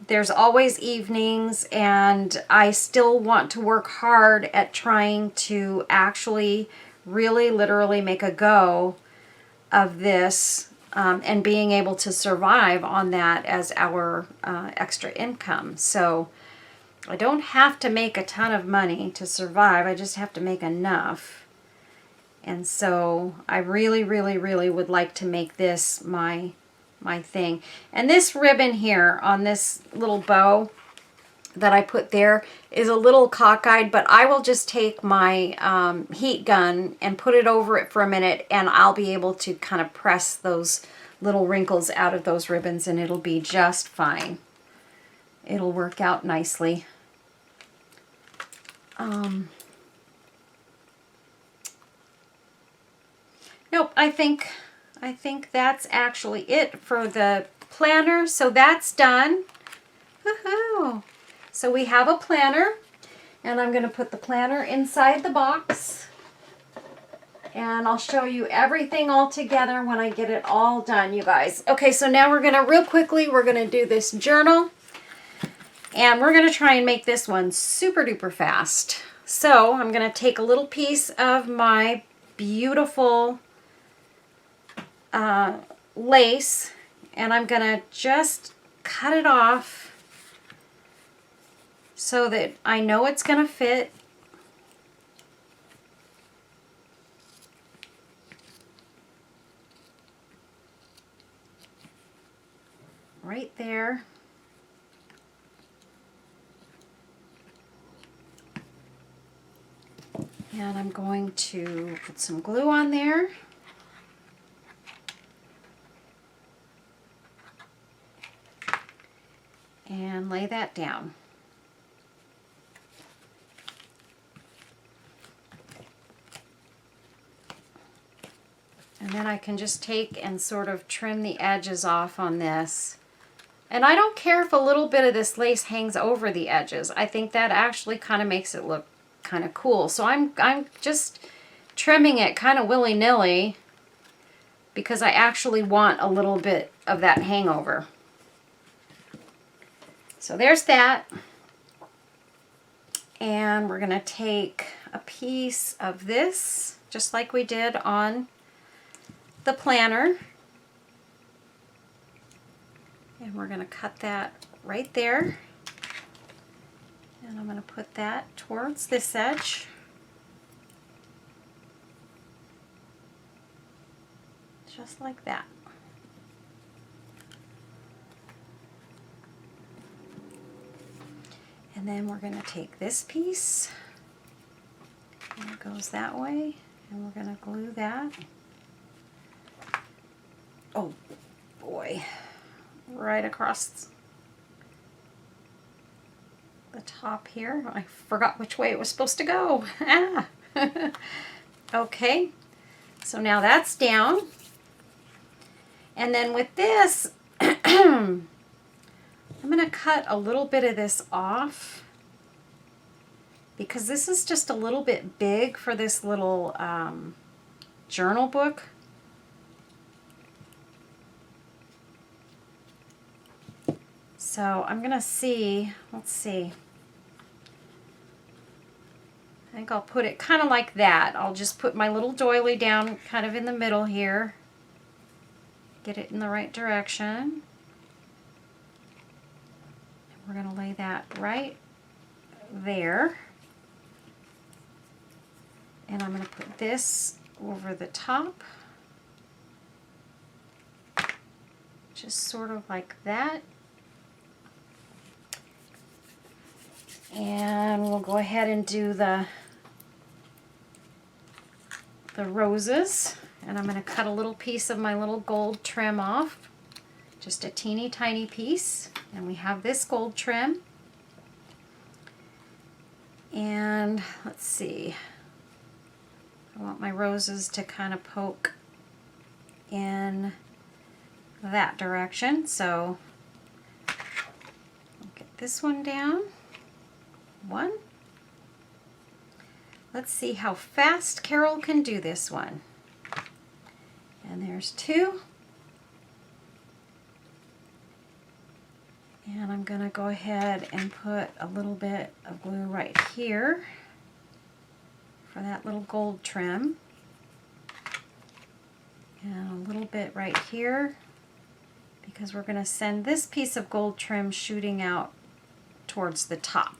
Speaker 1: there's always evenings, and I still want to work hard at trying to actually really literally make a go of this, and being able to survive on that as our extra income. So I don't have to make a ton of money to survive. I just have to make enough. And so I really, really, really would like to make this my thing. And this ribbon here on this little bow, that I put there is a little cockeyed, but I will just take my heat gun and put it over it for a minute, and I'll be able to kind of press those little wrinkles out of those ribbons, and it'll be just fine. It'll work out nicely. Nope, I think that's actually it for the planner. So that's done. Woohoo! So we have a planner, and I'm going to put the planner inside the box, and I'll show you everything all together when I get it all done, you guys. Okay, so now we're going to real quickly, we're going to do this journal, and we're going to try and make this one super duper fast. So I'm going to take a little piece of my beautiful lace, and I'm going to just cut it off so that I know it's going to fit. Right there. And I'm going to put some glue on there. And lay that down. And then I can just take and sort of trim the edges off on this. And I don't care if a little bit of this lace hangs over the edges. I think that actually kind of makes it look kind of cool. So I'm just trimming it kind of willy-nilly because I actually want a little bit of that hangover. So there's that. And we're going to take a piece of this, just like we did on the planner, and we're going to cut that right there, and I'm going to put that towards this edge, just like that. And then we're going to take this piece, and it goes that way, and we're going to glue that. Oh boy, right across the top here. I forgot which way it was supposed to go. Ah. Okay, so now that's down. And then with this, I'm going to cut a little bit of this off because this is just a little bit big for this little journal book. So I'm going to see, let's see, I think I'll put it kind of like that. I'll just put my little doily down kind of in the middle here, get it in the right direction. And we're going to lay that right there. And I'm going to put this over the top, just sort of like that. And we'll go ahead and do the roses. And I'm going to cut a little piece of my little gold trim off, just a teeny tiny piece. And we have this gold trim. And let's see, I want my roses to kind of poke in that direction. So I'll get this one down. One. Let's see how fast Carol can do this one. And there's two. And I'm going to go ahead and put a little bit of glue right here for that little gold trim. And a little bit right here because we're going to send this piece of gold trim shooting out towards the top.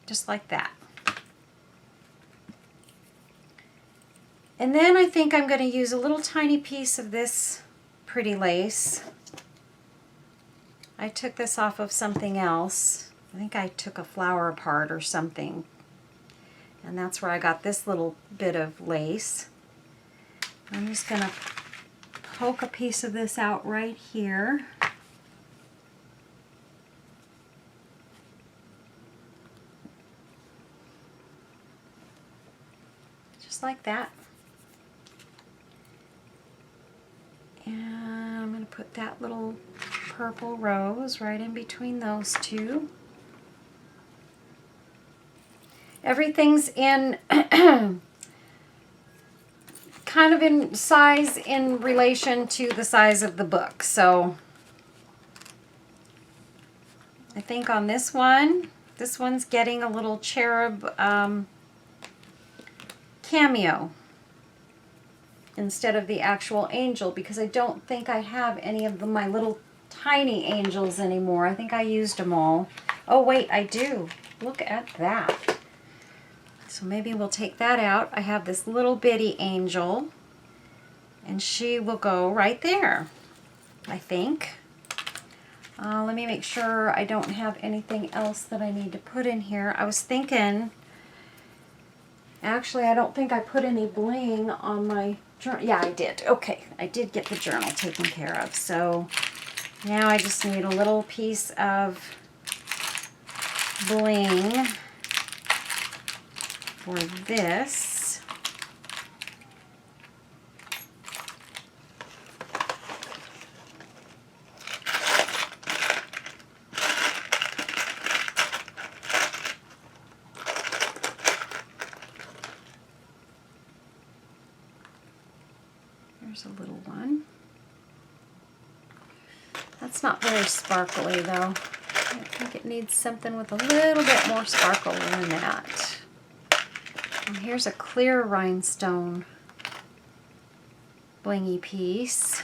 Speaker 1: Just like that. And then I think I'm going to use a little tiny piece of this pretty lace I took this off of something else. I think I took a flower apart or something. And that's where I got this little bit of lace. I'm just going to poke a piece of this out right here. Just like that. And I'm going to put that little purple rose right in between those two. Everything's in kind of in size in relation to the size of the book. So I think on this one's getting a little cherub cameo instead of the actual angel, because I don't think I have any of my little tiny angels anymore. I think I used them all. Oh wait, I do. Look at that. So maybe we'll take that out. I have this little bitty angel, and she will go right there, I think. Let me make sure I don't have anything else that I need to put in here. I was thinking, actually, I don't think I put any bling on my journal. Yeah, I did. Okay, I did get the journal taken care of. So now I just need a little piece of bling for this. Here's a little one. That's not very sparkly though. I think it needs something with a little bit more sparkle than that. And here's a clear rhinestone blingy piece.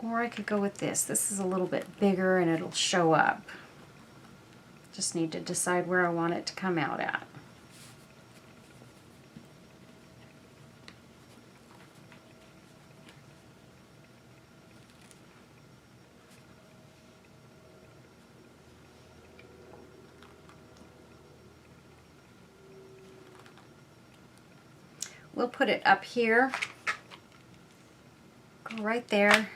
Speaker 1: Or I could go with this. This is a little bit bigger and it'll show up. Just need to decide where I want it to come out at. We'll put it up here. Go right there.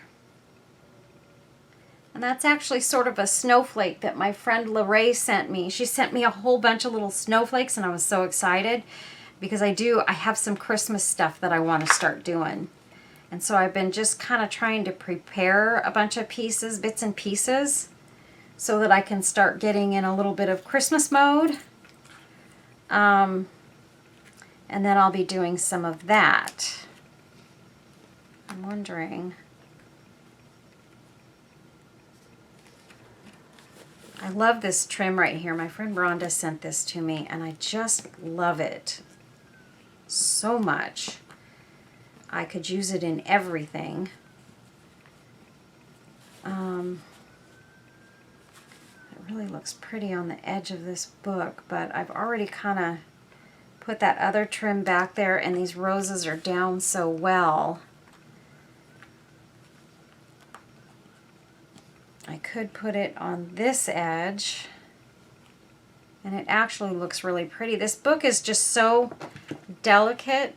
Speaker 1: And that's actually sort of a snowflake that my friend Lorraine sent me. She sent me a whole bunch of little snowflakes, and I was so excited because I have some Christmas stuff that I want to start doing. And so I've been just kind of trying to prepare a bunch of pieces, bits and pieces, so that I can start getting in a little bit of Christmas mode. And then I'll be doing some of that. I'm wondering. I love this trim right here. My friend Rhonda sent this to me, and I just love it so much. I could use it in everything. It really looks pretty on the edge of this book, but I've already kind of put that other trim back there, and these roses are down so well. I could put it on this edge, and it actually looks really pretty. This book is just so delicate,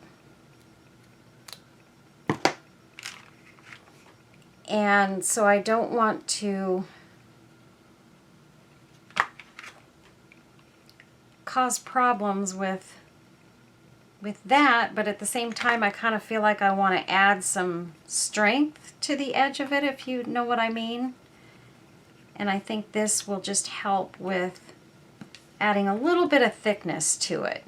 Speaker 1: and so I don't want to cause problems with that, but at the same time I kind of feel like I want to add some strength to the edge of it, if you know what I mean. And I think this will just help with adding a little bit of thickness to it.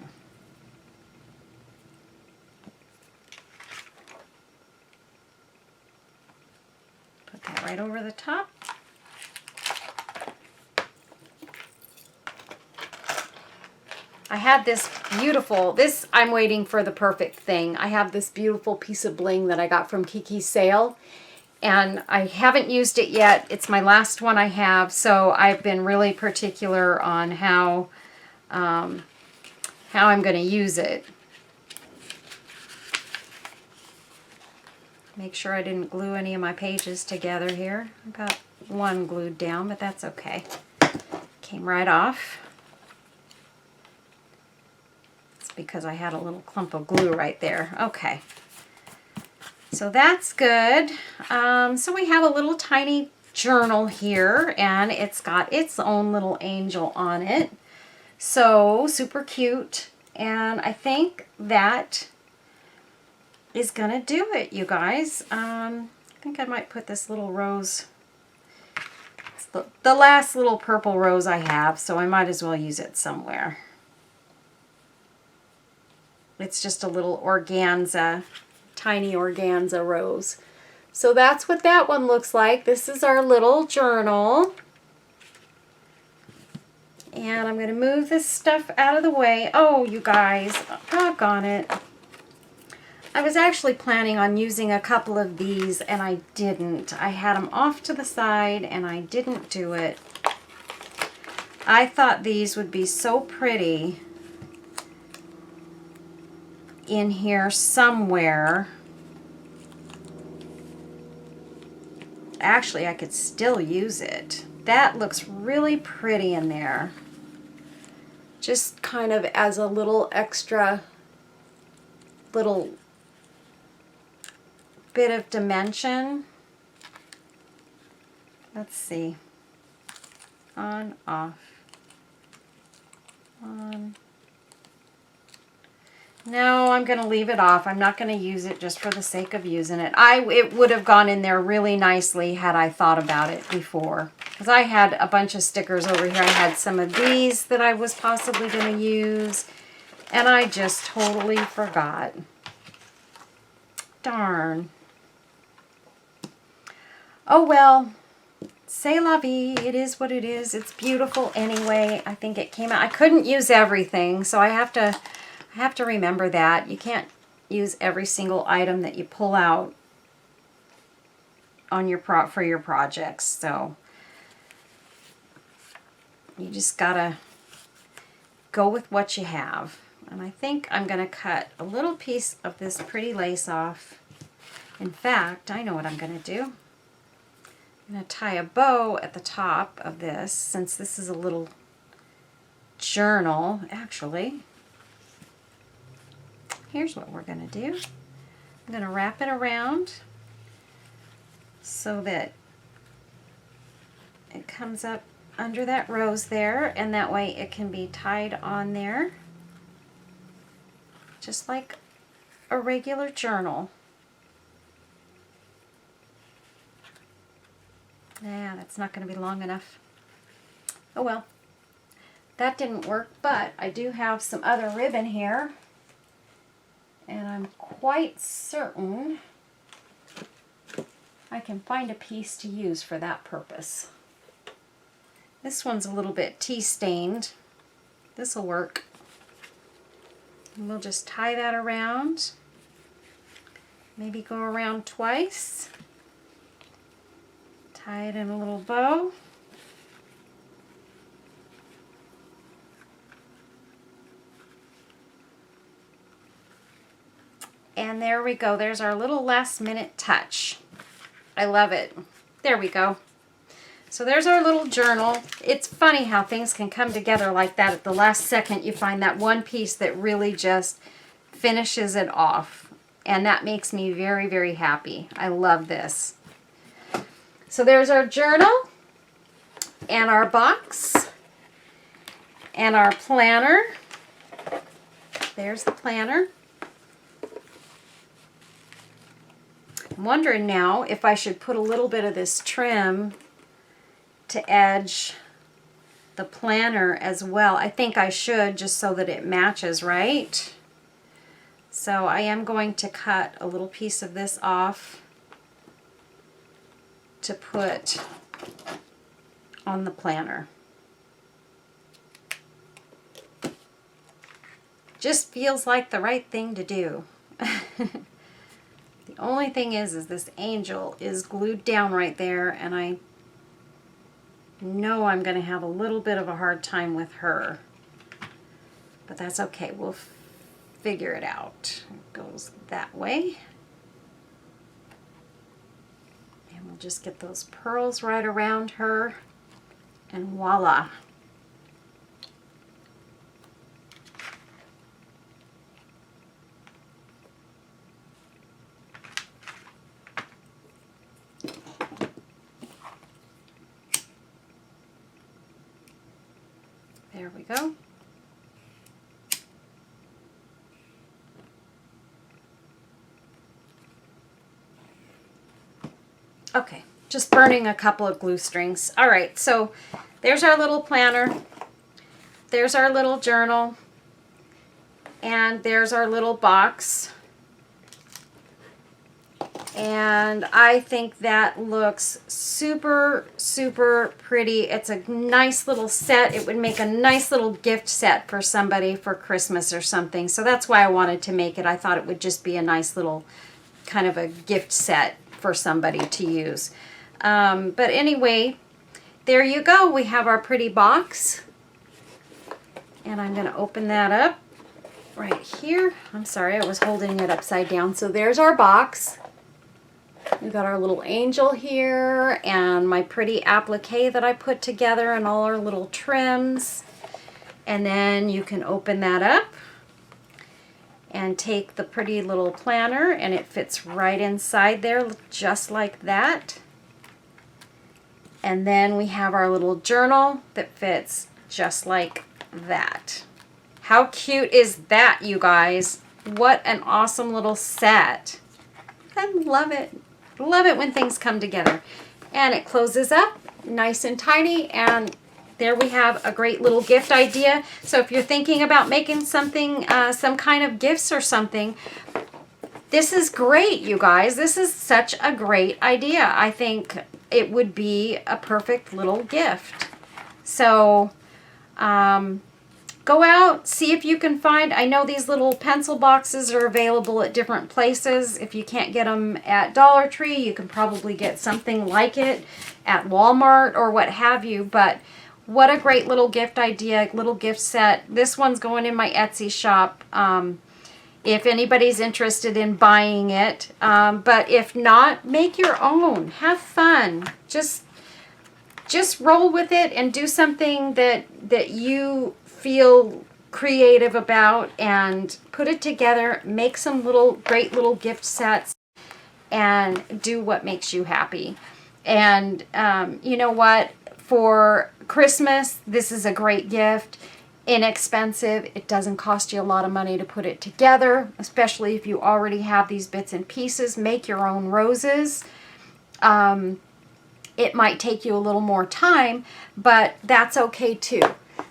Speaker 1: Put that right over the top. I had this beautiful, I'm waiting for the perfect thing. I have this beautiful piece of bling that I got from Kiki's sale, and I haven't used it yet. It's my last one I have, so I've been really particular on how I'm going to use it. Make sure I didn't glue any of my pages together here. I got one glued down, but that's okay. Came right off. It's because I had a little clump of glue right there. Okay. So that's good. So we have a little tiny journal here, and it's got its own little angel on it. So super cute. And I think that is gonna do it, you guys. I think I might put this little rose, it's the last little purple rose I have, so I might as well use it somewhere. It's just a little organza, tiny organza rose. So that's what that one looks like. This is our little journal. And I'm going to move this stuff out of the way. Oh, you guys, doggone it. I was actually planning on using a couple of these, and I didn't. I had them off to the side, and I didn't do it. I thought these would be so pretty in here somewhere. Actually, I could still use it. That looks really pretty in there. Just kind of as a little extra little bit of dimension. Let's see. On, off. On. No, I'm going to leave it off. I'm not going to use it just for the sake of using it. It would have gone in there really nicely had I thought about it before. Because I had a bunch of stickers over here. I had some of these that I was possibly going to use. And I just totally forgot. Darn. Oh well. C'est la vie. It is what it is. It's beautiful anyway. I think it came out. I couldn't use everything, so I have to remember that. You can't use every single item that you pull out on your for your projects. So you just gotta go with what you have. And I think I'm gonna cut a little piece of this pretty lace off. In fact, I know what I'm gonna do. I'm gonna tie a bow at the top of this, since this is a little journal, actually. Here's what we're going to do. I'm going to wrap it around so that it comes up under that rose there, and that way it can be tied on there just like a regular journal. Yeah, that's not going to be long enough. Oh well, that didn't work, but I do have some other ribbon here. And I'm quite certain I can find a piece to use for that purpose. This one's a little bit tea stained. This will work. And we'll just tie that around. Maybe go around twice. Tie it in a little bow. And there we go. There's our little last minute touch. I love it. There we go. So there's our little journal. It's funny how things can come together like that at the last second. You find that one piece that really just finishes it off. And that makes me very, very happy. I love this. So there's our journal and our box and our planner. There's the planner. I'm wondering now if I should put a little bit of this trim to edge the planner as well. I think I should, just so that it matches, right? So I am going to cut a little piece of this off to put on the planner. Just feels like the right thing to do. The only thing is this angel is glued down right there, and I know I'm going to have a little bit of a hard time with her. But that's okay. We'll figure it out. It goes that way. just get those pearls right around her, and voila. There we go. Okay, just burning a couple of glue strings. All right, so there's our little planner. There's our little journal. And there's our little box. And I think that looks super, super pretty. It's a nice little set. It would make a nice little gift set for somebody for Christmas or something. So that's why I wanted to make it. I thought it would just be a nice little kind of a gift set for somebody to use. But anyway, there you go. We have our pretty box. And I'm going to open that up right here. I'm sorry, I was holding it upside down. So there's our box. We've got our little angel here and my pretty applique that I put together and all our little trims. And then you can open that up and take the pretty little planner, and it fits right inside there just like that. And then we have our little journal that fits just like that. How cute is that, you guys? What an awesome little set. I love it. Love it when things come together. And it closes up nice and tidy, and there we have a great little gift idea. So if you're thinking about making something, some kind of gifts or something, this is great, you guys. This is such a great idea. I think it would be a perfect little gift. So go out, see if you can find, I know these little pencil boxes are available at different places. If you can't get them at Dollar Tree, you can probably get something like it at Walmart or what have you. But what a great little gift idea, little gift set. This one's going in my Etsy shop if anybody's interested in buying it. But if not, make your own. Have fun. Just roll with it and do something that you feel creative about and put it together. Make some great little gift sets and do what makes you happy. And you know what? For Christmas, this is a great gift. Inexpensive. It doesn't cost you a lot of money to put it together, especially if you already have these bits and pieces. Make your own roses. It might take you a little more time, but that's okay too.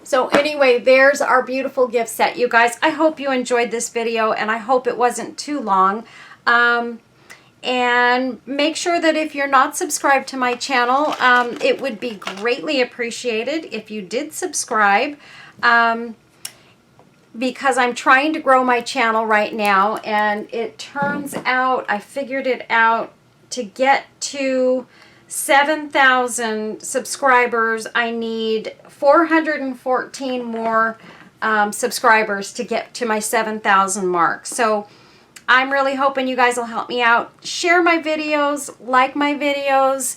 Speaker 1: So anyway, there's our beautiful gift set, you guys. I hope you enjoyed this video, and I hope it wasn't too long. And make sure that if you're not subscribed to my channel, it would be greatly appreciated if you did subscribe, because I'm trying to grow my channel right now, and it turns out, I figured it out, to get to 7,000 subscribers, I need 414 more subscribers to get to my 7,000 mark. So I'm really hoping you guys will help me out. Share my videos, like my videos,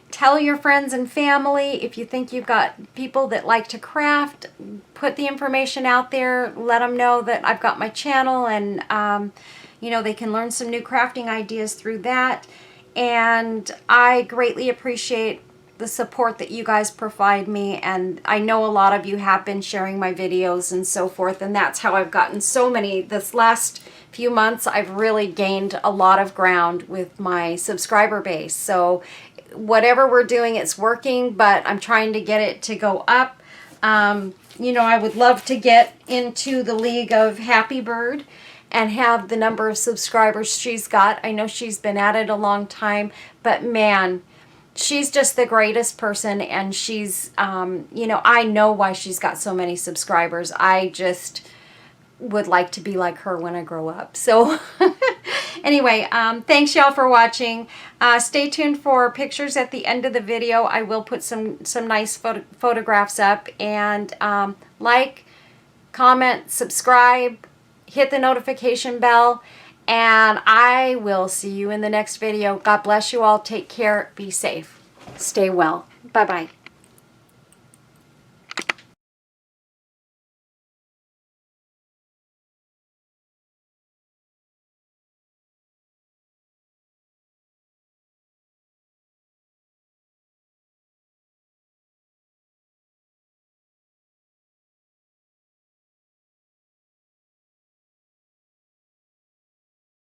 Speaker 1: tell your friends and family. If you think you've got people that like to craft, put the information out there. Let them know that I've got my channel, and you know, they can learn some new crafting ideas through that. And I greatly appreciate the support that you guys provide me, and I know a lot of you have been sharing my videos and so forth, and that's how I've gotten so many. This last few months, I've really gained a lot of ground with my subscriber base. So whatever we're doing, it's working, but I'm trying to get it to go up. You know, I would love to get into the league of Happy Bird and have the number of subscribers she's got. I know she's been at it a long time, but man, she's just the greatest person, and she's, you know, I know why she's got so many subscribers. I just would like to be like her when I grow up. So anyway, thanks y'all for watching. Stay tuned for pictures at the end of the video. I will put some nice photographs up, and like, comment, subscribe, hit the notification bell, And I will see you in the next video. God bless you all. Take care. Be safe. Stay well. Bye-bye.